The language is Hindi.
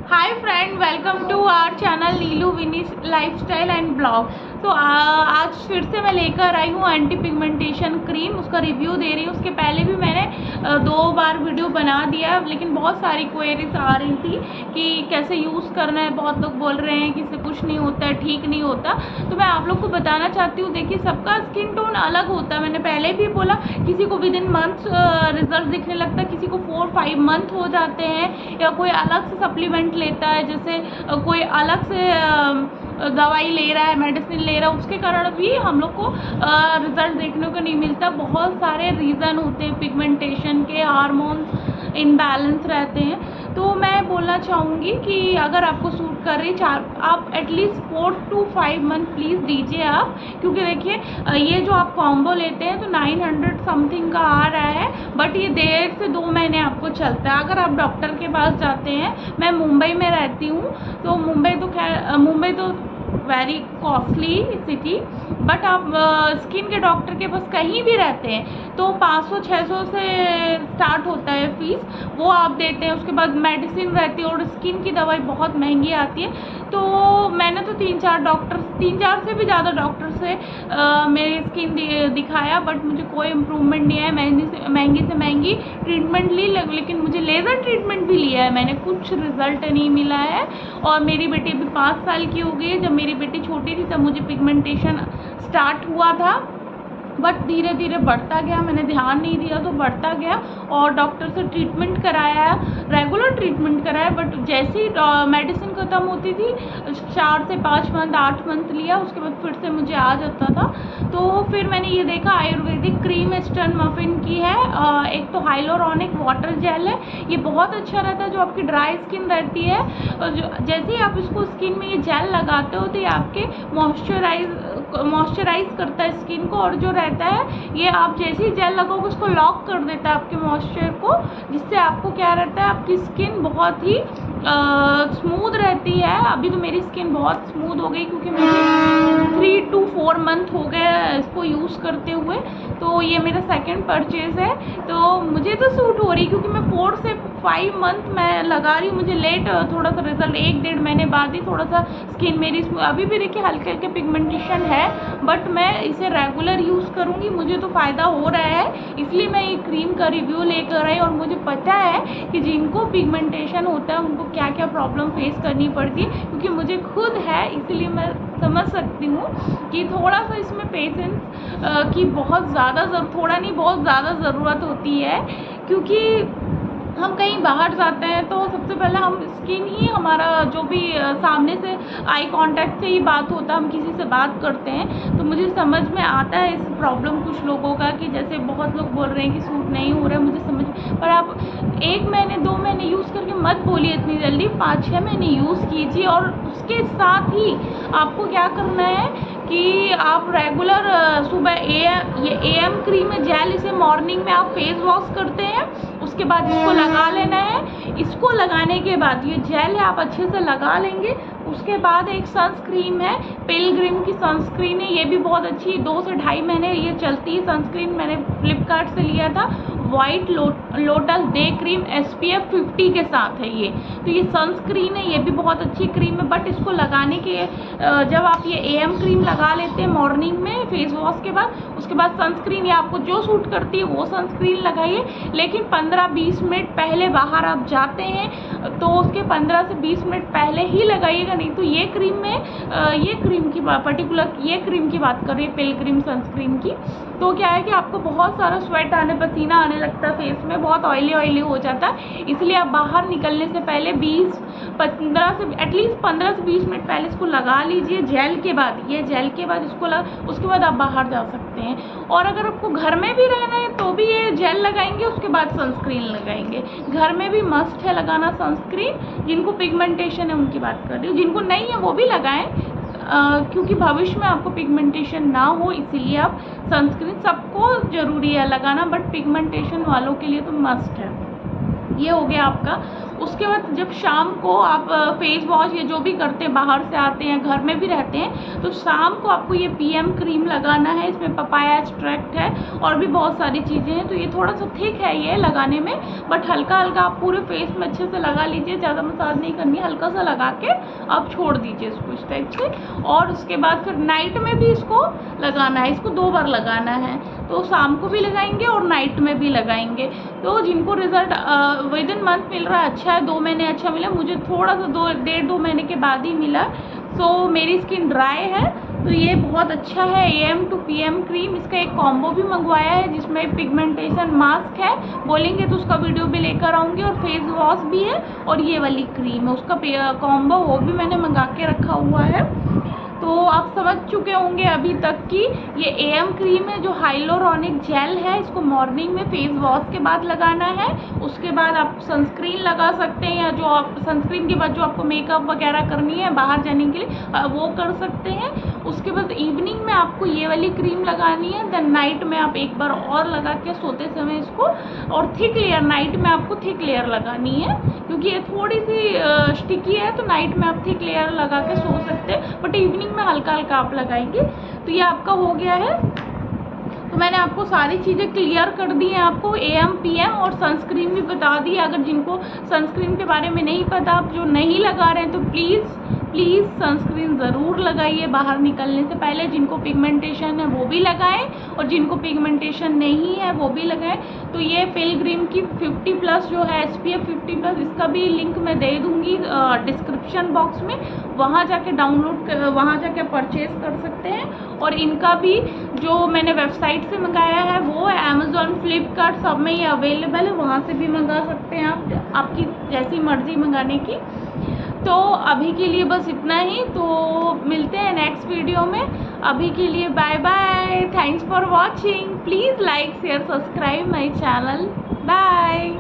Hi friend, welcome to our channel Neelu Vini lifestyle and blog. तो आज फिर से मैं लेकर आई हूँ एंटी पिगमेंटेशन क्रीम। उसका रिव्यू दे रही हूँ। उसके पहले भी मैंने 2 बार वीडियो बना दिया, लेकिन बहुत सारी क्वेरीज आ रही थी कि कैसे यूज़ करना है। बहुत लोग बोल रहे हैं कि इससे कुछ नहीं होता है, ठीक नहीं होता। तो मैं आप लोग को बताना चाहती हूँ। देखिए, सबका स्किन टोन अलग होता है। मैंने पहले भी बोला, किसी को विद इन मंथ्स रिजल्ट दिखने लगता है, किसी को 4-5 मंथ हो जाते हैं, या कोई अलग से सप्लीमेंट लेता है, जैसे कोई अलग से दवाई ले रहा है, मेडिसिन ले रहा है, उसके कारण भी हम लोग को रिजल्ट देखने को नहीं मिलता। बहुत सारे रीज़न होते हैं पिगमेंटेशन के, हार्मोन्स इनबैलेंस रहते हैं। तो मैं बोलना चाहूँगी कि अगर आपको सूट कर रही, आप एटलीस्ट 4 to 5 मंथ प्लीज़ दीजिए आप। क्योंकि देखिए, ये जो आप कॉम्बो लेते हैं तो 900 समथिंग का आ रहा है, बट ये 1.5 से 2 महीने आपको चलता है। अगर आप डॉक्टर के पास जाते हैं, मैं मुंबई में रहती हूँ, तो मुंबई तो वेरी कॉस्टली सिटी, बट आप स्किन के डॉक्टर के पास कहीं भी रहते हैं तो 500-600 से स्टार्ट होता है फीस, वो आप देते हैं। उसके बाद मेडिसिन रहती है, और स्किन की दवाई बहुत महंगी आती है। तो मैंने तो 3-4 से भी ज़्यादा डॉक्टर से मेरी स्किन दिखाया, बट मुझे कोई इम्प्रूवमेंट नहीं है। महंगी से महंगी ट्रीटमेंट ली, लेकिन मुझे लेज़र ट्रीटमेंट भी लिया है मैंने, कुछ रिज़ल्ट नहीं मिला है। और मेरी बेटी अभी 5 साल की हो गई है। जब मेरी बेटी छोटी थी तब मुझे पिगमेंटेशन स्टार्ट हुआ था, बट धीरे धीरे बढ़ता गया। मैंने ध्यान नहीं दिया तो बढ़ता गया, और डॉक्टर से ट्रीटमेंट कराया, रेगुलर ट्रीटमेंट कराया। बट जैसे ही मेडिसिन ख़त्म होती थी, 4 से 5 मंथ 8 मंथ लिया, उसके बाद फिर से मुझे आ जाता था। तो फिर मैंने ये देखा, आयुर्वेदिक क्रीम स्टन मफिन की है। एक तो हाइलोरॉनिक वाटर जेल है, ये बहुत अच्छा रहता है जो आपकी ड्राई स्किन रहती है। जैसे ही आप इसको स्किन में ये जेल लगाते हो तो ये आपके मॉइस्चराइज करता है स्किन को, और जो रहता है ये आप जैसे ही जेल लगाओगे उसको लॉक कर देता है आपके मॉइस्चर को, जिससे आपको क्या रहता है, आपकी स्किन बहुत ही स्मूथ रहती है। अभी तो मेरी स्किन बहुत स्मूथ हो गई, क्योंकि मुझे 3 to 4 मंथ हो गए इसको यूज़ करते हुए। तो ये मेरा सेकंड परचेज़ है। तो मुझे तो सूट हो रही, क्योंकि मैं 4 से 5 मंथ मैं लगा रही हूँ। मुझे लेट थोड़ा सा रिजल्ट 1-1.5 महीने बाद ही थोड़ा सा स्किन मेरी अभी भी देखिए हल्के हल्के पिगमेंटेशन है, बट मैं इसे रेगुलर यूज़ करूँगी, मुझे तो फ़ायदा हो रहा है। इसलिए मैं ये क्रीम का रिव्यू लेकर आई, और मुझे पता है कि जिनको पिगमेंटेशन होता है उनको क्या क्या प्रॉब्लम फेस करनी पड़ती है, क्योंकि मुझे खुद है। इसलिए मैं समझ सकती हूँ कि थोड़ा सा इसमें पेशेंस की बहुत ज़्यादा थोड़ा नहीं बहुत ज़्यादा ज़रूरत होती है। क्योंकि हम कहीं बाहर जाते हैं तो सबसे पहले हम स्किन ही हमारा जो भी सामने से आई कांटेक्ट से ही बात होता है, हम किसी से बात करते हैं। तो मुझे समझ में आता है इस प्रॉब्लम कुछ लोगों का, कि जैसे बहुत लोग बोल रहे हैं कि सूट नहीं हो रहा है, मुझे समझ। पर आप 1 महीने 2 महीने यूज़ करके मत बोलिए इतनी जल्दी, 5-6 महीने यूज़ कीजिए। और उसके साथ ही आपको क्या करना है कि आप रेगुलर सुबह ये AM क्रीम है, जेल, इसे मॉर्निंग में आप फेस वॉश करते हैं, उसके बाद इसको लगा लेना है। इसको लगाने के बाद ये जेल है आप अच्छे से लगा लेंगे। उसके बाद एक सनस्क्रीन है, पिलग्रिम की सनस्क्रीन है, ये भी बहुत अच्छी, 2 से 2.5 महीने ये चलती है सनस्क्रीन। मैंने फ्लिपकार्ट से लिया था, white lotus day cream SPF 50 के साथ है ये। तो ये सनस्क्रीन है, ये भी बहुत अच्छी क्रीम है। बट इसको लगाने के जब आप ये AM क्रीम लगा लेते हैं मॉर्निंग में फेस वॉश के बाद, उसके बाद सनस्क्रीन या आपको जो सूट करती है वो सनस्क्रीन लगाइए। लेकिन 15-20 मिनट पहले बाहर आप जाते हैं तो उसके 15 से 20 मिनट पहले ही लगाइएगा, नहीं तो ये क्रीम में ये क्रीम की पर्टिकुलर ये क्रीम की बात कर रही है, पिलग्रिम सनस्क्रीन की। तो क्या है कि आपको बहुत सारा स्वेट पसीना आने लगता है, फेस में बहुत ऑयली हो जाता है। इसलिए आप बाहर निकलने से पहले एटलीस्ट 15 से 20 मिनट पहले इसको लगा लीजिए। जेल के बाद उसके बाद आप बाहर जा सकते हैं। और अगर आपको घर में भी रहना है तो भी ये जेल लगाएंगे, उसके बाद सनस्क्रीन लगाएंगे। घर में भी मस्ट है लगाना सनस्क्रीन। जिनको पिगमेंटेशन है उनकी बात कर रही हूँ, जिनको नहीं है वो भी लगाएं, क्योंकि भविष्य में आपको पिगमेंटेशन ना हो, इसीलिए आप सनस्क्रीन सबको ज़रूरी है लगाना, बट पिगमेंटेशन वालों के लिए तो मस्ट है। ये हो गया आपका। उसके बाद जब शाम को आप फेस वॉश या जो भी करते हैं, बाहर से आते हैं, घर में भी रहते हैं, तो शाम को आपको ये PM क्रीम लगाना है। इसमें पपाया एक्सट्रैक्ट है और भी बहुत सारी चीज़ें हैं। तो ये थोड़ा सा थिक है ये लगाने में, बट हल्का हल्का आप पूरे फेस में अच्छे से लगा लीजिए, ज़्यादा मसाज नहीं करनी, हल्का सा लगा के आप छोड़ दीजिए इसको इस टाइप से। और उसके बाद फिर नाइट में भी इसको लगाना है, इसको 2 बार लगाना है, तो शाम को भी लगाएंगे और नाइट में भी लगाएंगे। तो जिनको रिजल्ट विद इन मंथ मिल रहा है, अच्छा है, 2 महीने अच्छा मिला, मुझे थोड़ा सा 1.5-2 महीने के बाद ही मिला। सो मेरी स्किन ड्राई है, तो ये बहुत अच्छा है। AM to PM क्रीम, इसका एक कॉम्बो भी मंगवाया है जिसमें पिगमेंटेशन मास्क है, बोलेंगे तो उसका वीडियो भी लेकर आऊँगी, और फेस वॉश भी है और ये वाली क्रीम है, उसका कॉम्बो वो भी मैंने मंगा के रखा हुआ है। तो आप समझ चुके होंगे अभी तक कि ये AM क्रीम है जो हाइलोरॉनिक जेल है, इसको मॉर्निंग में फेस वॉश के बाद लगाना है। उसके बाद आप सनस्क्रीन लगा सकते हैं, या जो आप सनस्क्रीन के बाद जो आपको मेकअप वगैरह करनी है बाहर जाने के लिए वो कर सकते हैं। उसके बाद इवनिंग में आपको ये वाली क्रीम लगानी है, देन नाइट में आप एक बार और लगा के सोते समय इसको, और थिक लेयर, नाइट में आपको थिक लेयर लगानी है क्योंकि ये थोड़ी सी स्टिकी है, तो नाइट में आप थिक लेयर लगा के सो सकते हैं, बट इवनिंग में हल्का हल्का आप लगाएंगे। तो ये आपका हो गया है। तो मैंने आपको सारी चीज़ें क्लियर कर दी हैं, आपको AM PM और सनस्क्रीन भी बता दी। अगर जिनको सनस्क्रीन के बारे में नहीं पता, आप जो नहीं लगा रहे हैं, तो प्लीज़ सनस्क्रीन ज़रूर लगाइए बाहर निकलने से पहले। जिनको पिगमेंटेशन है वो भी लगाएं, और जिनको पिगमेंटेशन नहीं है वो भी लगाएं। तो ये पिलग्रिम की 50+ जो है SPF 50+, इसका भी लिंक मैं दे दूँगी डिस्क्रिप्शन बॉक्स में, वहाँ जाके वहाँ जाके परचेज़ कर सकते हैं। और इनका भी जो मैंने वेबसाइट से मंगाया है वो है Amazon, Flipkart, सब में ये अवेलेबल है, वहाँ से भी मंगा सकते हैं आप, आपकी जैसी मर्ज़ी मंगाने की। तो अभी के लिए बस इतना ही, तो मिलते हैं नेक्स्ट वीडियो में। अभी के लिए bye bye, thanks for watching, please like share subscribe my channel, bye.